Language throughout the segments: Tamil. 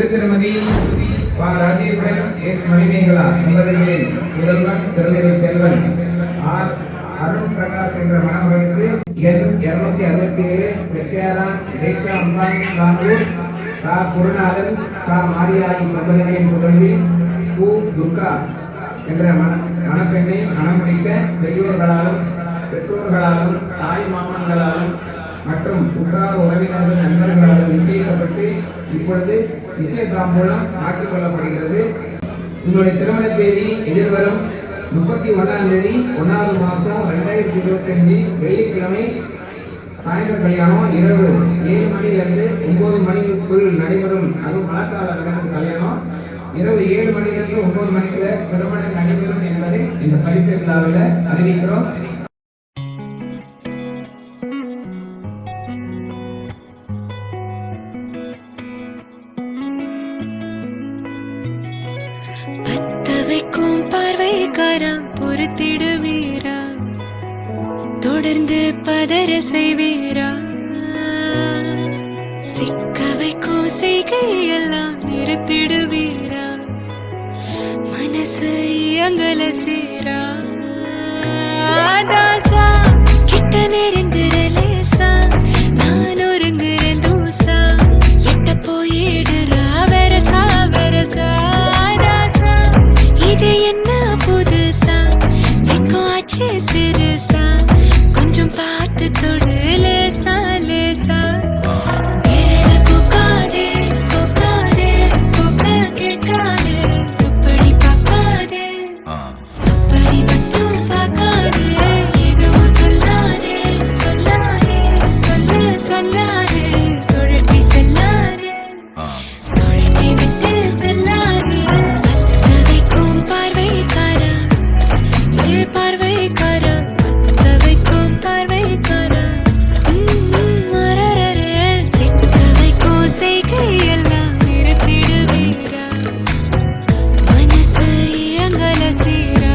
திருமதி ராஜேந்திரன் எஸ் மணிமேகலா தம்பதிகளின் முதல்வன் திருநெல்வேலி செல்வன் ஆர் அருண் பிரகாஷ் என்ற மணமகனுக்கு எண் 267 பெஷேரா தேஷா அம்பான் நானூர் ரா குருநாதன் ரா மாரியாயி தம்பதிகளின் புதல்வி கு துர்கா என்ற மணப்பெண்ணை மணமுடிக்க பெற்றோர்களாலும் தாய் மாமன்களாலும் மற்றும் உற்றார் உறவினர்கள் நண்பர்களாலும் நிச்சயிக்கப்பட்டு இப்பொழுது நிச்சய தாம்பூலம் மாற்றிக்கொள்ளப்படுகிறது. உங்களுடைய திருமண தேதி எதிர்வரும் 31ஆம் தேதி 1வது மாதம் 2025 வெள்ளிக்கிழமை சாயந்தரம் கல்யாணம். இரவு 7 மணியிலிருந்து 9 மணிக்குள் நடைபெறும். அதுவும் மழைக்கால நடக்கும் கல்யாணம். இரவு 7 மணியிலிருந்து 9 மணிக்குள்ள திருமணம் நடைபெறும் என்பதை இந்த பரிசு விழாவில் அறிவிக்கிறோம். பத்தவைக்கும் பார்வைக்காரா பொறுத்திடுவீரா, தொடர்ந்து பதற செய்வீரா, சிக்க வைக்கும் செய்கையெல்லாம் நிறுத்திடுவீரா, மனசு இயங்கல சேரா தாசா கிட்ட நெருங்குற லேசா, நான் ஒருங்குறேன் தூசா, எட்ட போயிடுறா வெரசா வெரசா ராசா, இது என்ன புதுசா வெக்கம் ஆச்சு சிறுசா, கொஞ்சம் பார்த்து தொடு லேசா லேசா, விரல கூக்காதே கூக்காதே கூக்க கேட்காதே, இப்படி பார்க்காதே அப்படி மட்டும் பார்க்காதே, எதுவும் சொல்லாதே சொல்லாதே சொல்ல சொல்லாதே, சுழட்டி செல்லாதே சுழட்டி விட்டு செல்லாதே. பத்தவைக்கும் பார்வைக்காரா ஏ பார்வைக்காரா, பத்தவைக்கும் பார்வைக்காரா, மரரரே சிக்க வைக்கும் செய்கையெல்லாம் நிறுத்திடுவீரா, மனசு இயங்கல சீரா.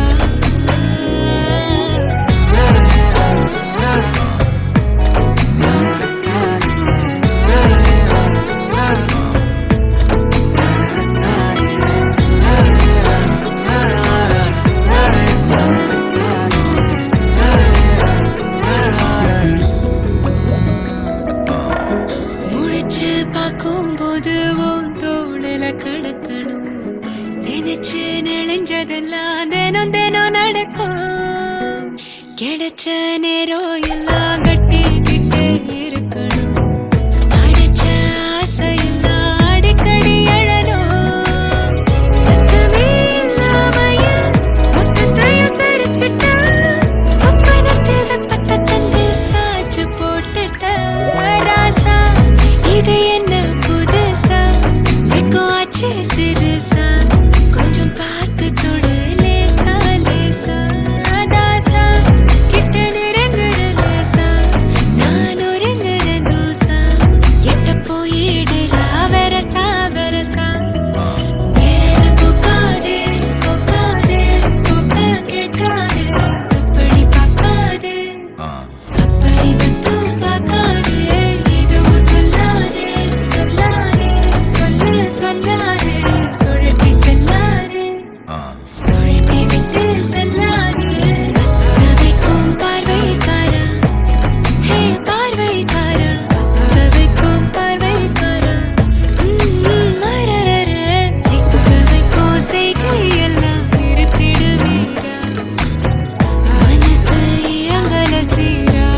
முழிச்சு பார்க்கும்போது உன் தோணல கடக்கணும், நினைச்சு நெளிஞ்சதெல்லாம் தினம் தினம் நடக்கும், கிடைச்ச நேரம் எல்லாம் கட்டிக்கிட்டு இருக்கணும், அடிச்ச ஆசையெல்லாம் அடிக்கடி எழணும், சத்தமே இல்லாமைய மொத்தத்தையும் சரிச்சுட்ட, சொப்பனத்தில் வெப்பத்தை தந்து சாச்சு போட்டுட்ட ராசா, இது என்ன புதுசா வெக்கம் ஆச்சு சிறுசா, கொஞ்சம் பார்த்து தொடு லேசா லேசா தாசா, கிட்ட நெருங்குற லேசா, நான் ஒருங்குற தூசா, எட்ட போயிடுறா வெரசா வெரசா, விரல கூக்காதே கூக்காதே கூக்க கேட்காதே, இப்படி பார்க்காதே அப்படி மட்டும் பார்க்காதே, எதுவும் சொல்லாதே சொல்லாதே சொல்ல சொல்லாதே, சுழட்டி செல்லாதே சுழட்டி விட்டு செல்லாதே. பத்தவைக்கும் பார்வைக்காரா ஹே பார்வைக்காரா, பத்தவைக்கும் பார்வைக்காரா, மரரரே சிக்க வைக்கும் செய்கையெல்லாம் நிறுத்திடுவீரா, மனசு இயங்கல சீரா.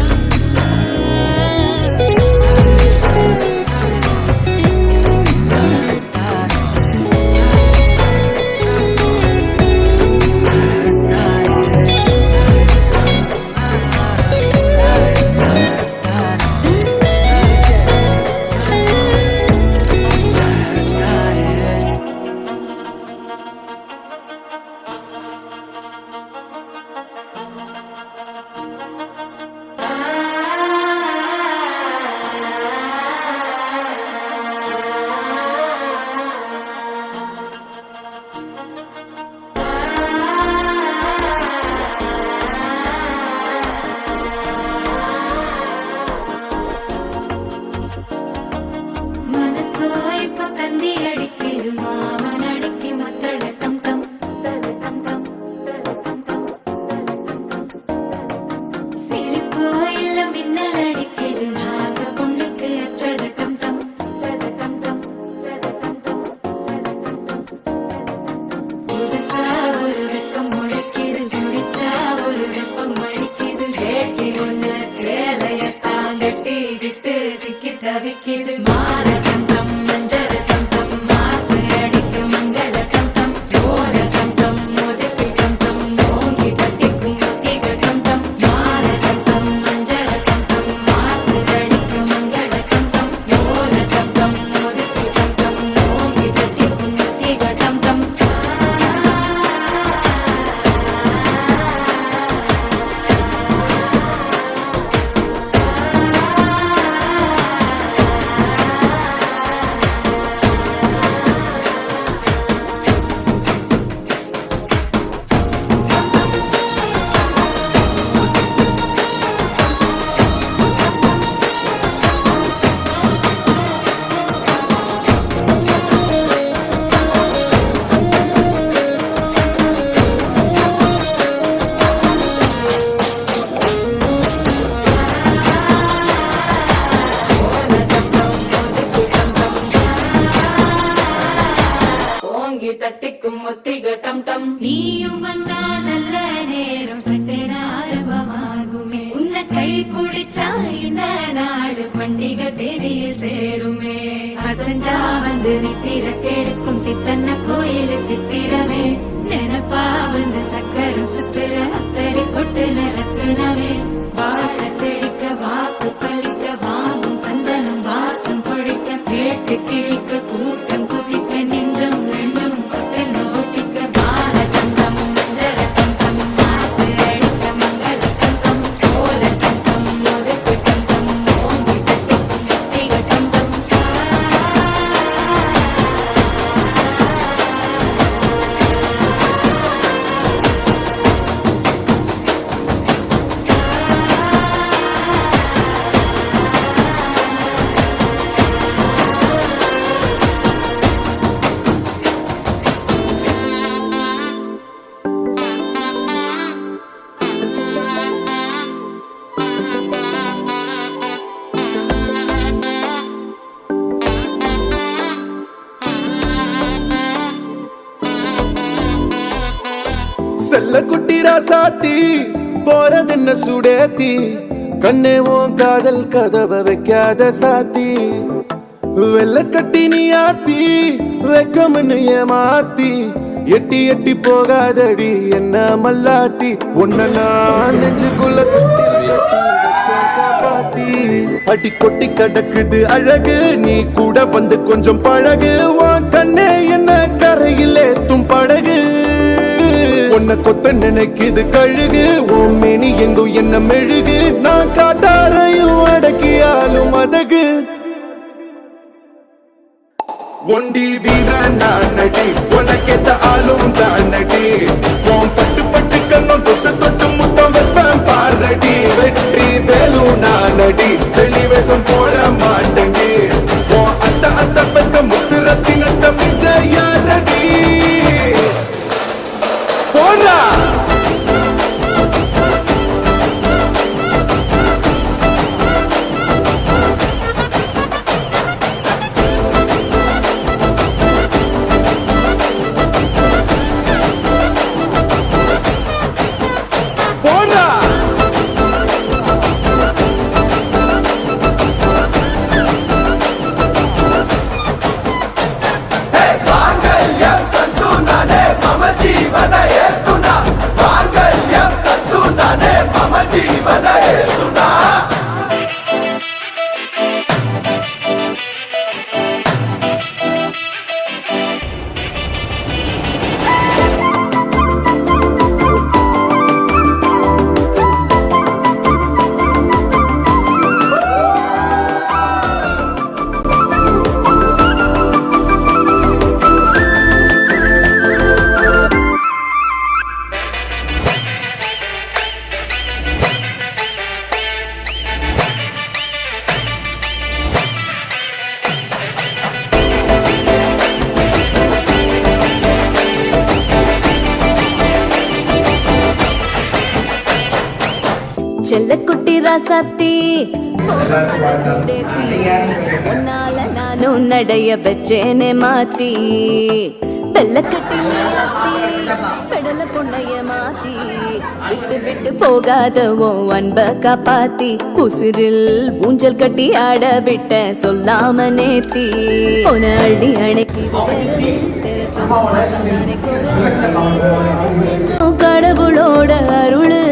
தவிக்குது மால டம் டம் மஞ்சள் டம் டம் மாத்து அடிக்கும் மங்கள டம் டம் ஓல டம் டம் மோதிக்கு டம் டம் ஓங்கி தட்டிக்கும் முத்திக டம் டம் மால டம் டம் மஞ்சள் டம் டம் மாத்து அடிக்கும் மங்கள டம் டம் ஓல டம் டம் மோதிக்கு டம் டம் ஓங்கி தட்டிக்கும் முத்திக டம் டம் தட்டிக்கும் முத்திக டம் டம் நீயும் வந்தா நல்ல நேரம் சட்டென ஆரம்பமாகுமே உன்னை கை பிடிச்சா இந்த நாடு பண்டிகை தேதியில் சேருமே அசஞ்சா வந்து நித்திர கெடுக்கும் சித்தன்ன கோயில் சித்திரமே நினப்பா வந்து சக்கரம் சுத்துற அத்தரி கொட்டு நிறக்குனவே வாழ செழிக்க வாக்கு பலிக்க வாங்கும் சந்தனம் வாசம் பொழிக்க கேட்டு கிழிக்க கூட்டம் குதிக்க நெஞ்சம் ரெண்டும் பட்டன ஒட்டிக்க பால தந்தம் மஞ்சள தந்தம் மாத்து அடிக்க மங்கள தந்தம் கோல தந்தம் ஒதுக்கு தந்தம் ஓங்கி தட்டிக்கும் முத்திக தந்தம் செல்ல குட்டி ராசாத்தி போறதென்ன சுடேத்தி கண்ணே உன் காதல் கதவை வைக்காத சாத்தி வெள்ள கட்டி நீ ஆத்தி வெக்கம்னு ஏமாத்தி எட்டி எட்டி போகாதடி என்ன மல்லாட்டி உன்ன நான் நெஞ்சுக்குள்ள தட்டி கட்டி வச்சேன் காப்பாத்தி அடி கொட்டி கடக்குது அழகு நீ கூட வந்து கொஞ்சம் பழகு உன் கண்ணே என்ன கரையில் ஏத்தும் படகு உன்னை கொத்த நினைக்குது கழுகு உன் மேனி எங்கும் என்ன மெழுகு நான் காட்டாரையும் அடக்கியாலும் அதகு ஒண்டி வீர நான் நடி உனக்கேத்த ஆளும் தான் நடி உன் பட்டு பட்டு கண்ணும் தொட்டு தொட்டு முத்தம் வைப்பேன் பாரடி வெற்றி வேலும் நான் நடி வெளிவேசம் போட மாட்டேன் உன் அத்த அத்த பத்த முத்து ரத்தினத்த மிச்ச யாரடி போடா செல்ல குட்டி ராசாத்தி உன்னால நானும் நடைய பெச்சேனே மாத்தி வெள்ளக்கட்டி நீயாத்தி பெடல பொண்ணைய மாத்தி விட்டு விட்டு போகாதவோ அன்ப காப்பாத்தி உசிரில் ஊஞ்சல் கட்டி ஆட விட்ட சொல்லாம நேத்தி உன அள்ளி அணைக்கிது கடவுளோட அருளு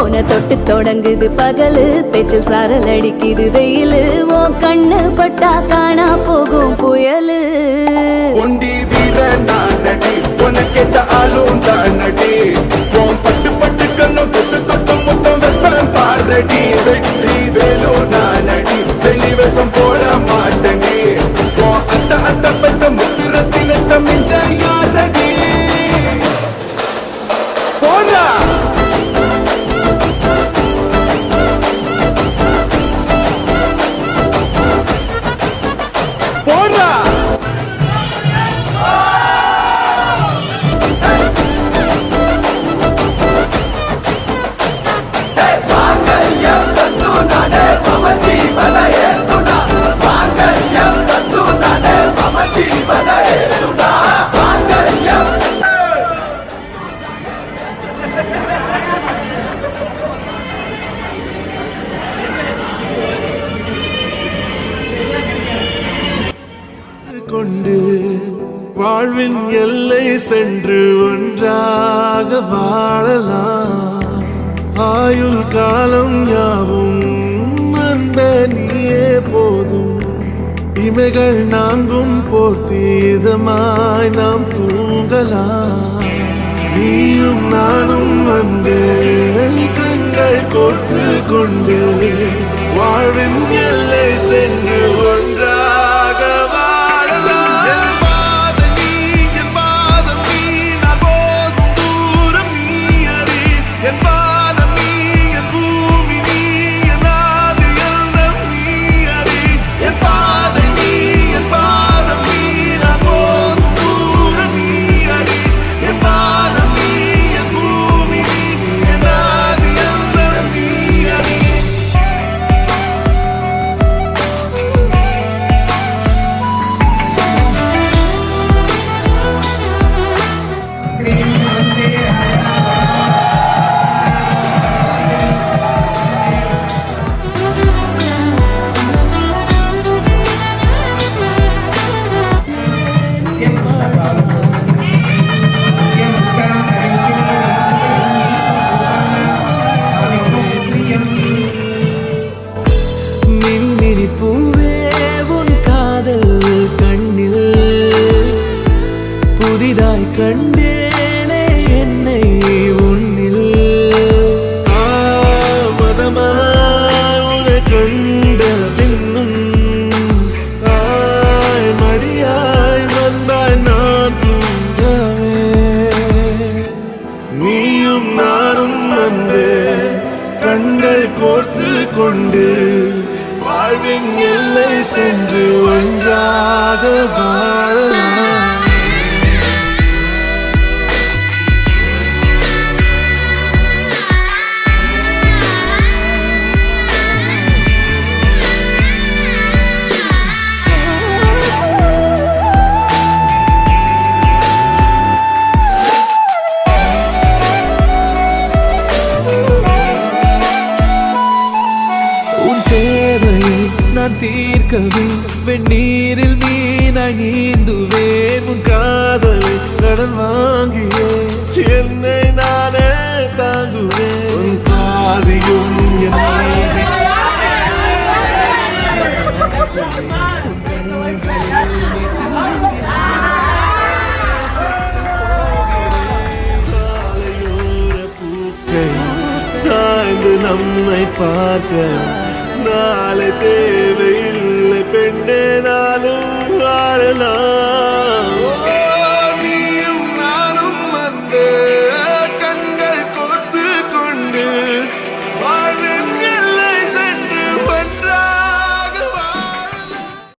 உன தொட்டு தொடங்குது பகலு பேச்சில் சாரல் அடிக்குது வெயிலு ஓ கண்ணு பட்டா காணா போகும் புயலு ஒண்டி வீர நானடி உனக்கேத்த ஆளும் தானடி உன் பட்டு பட்டு கண்ணும் தொட்டு தொட்டு முத்தம் வெப்பம் பாரடி வெற்றி வேலோ நானடி வெளிவசம் போட மாட்டடி உன் அத்த அத்த பத்த முத்திரத்தின மிஞ்ச யாரடி போடா போடா கொண்டு வாழ்வின் எல்லை சென்று ஒன்றாக வாழலாம் ஆயுள் காலம் யாவும் அன்ப நீயே போதும் இமைகள் நான்கும் போர்த்தி இதமாய் நாம் தூங்கலாம் நீயும் நானும் வந்து கண்கள் கோர்த்து கொண்டு வாழ்வின் எல்லை சென்று ஒன்றாக வாழலாம் என் பாதம் நீ நான் போகும் தூரம் நீ அறி என் பாதம் நீ என் பூமி நீ என் ஆதி எல்லாம் நீ அறி என் பாதம் நீ நான் போகும் தூரம் நீ அறி என் பாதம் நீ என் பூமி நீ என் ஆதி எல்லாம் நீ அறி மின்மினி பூவே உன் காதல் கண்ணில் புதிதாய் கண்டேனே என்னை உன்னில் மதமாய் உன்னை கண்ட பின்னும் தாய் மடியாய் வந்தாய் நான் தூங்கவே நீயும் நானும் வந்து கண்கள் கோர்த்து கொண்டு வாழ்வின் எல்லை சென்று ஒன்றாக வாழலாம் உன் தேவையை நான் தீர்க்கவே வெந்நீரில் மீனாய் நீந்துவேன் உன் காதலை கடன் வாங்கியே என்னை நானே தாங்குவேன் உன் பாதியும் என் மீதி சாலையோர பூக்கள் சாய்ந்து நம்மை பார்க்க நாளை தேவை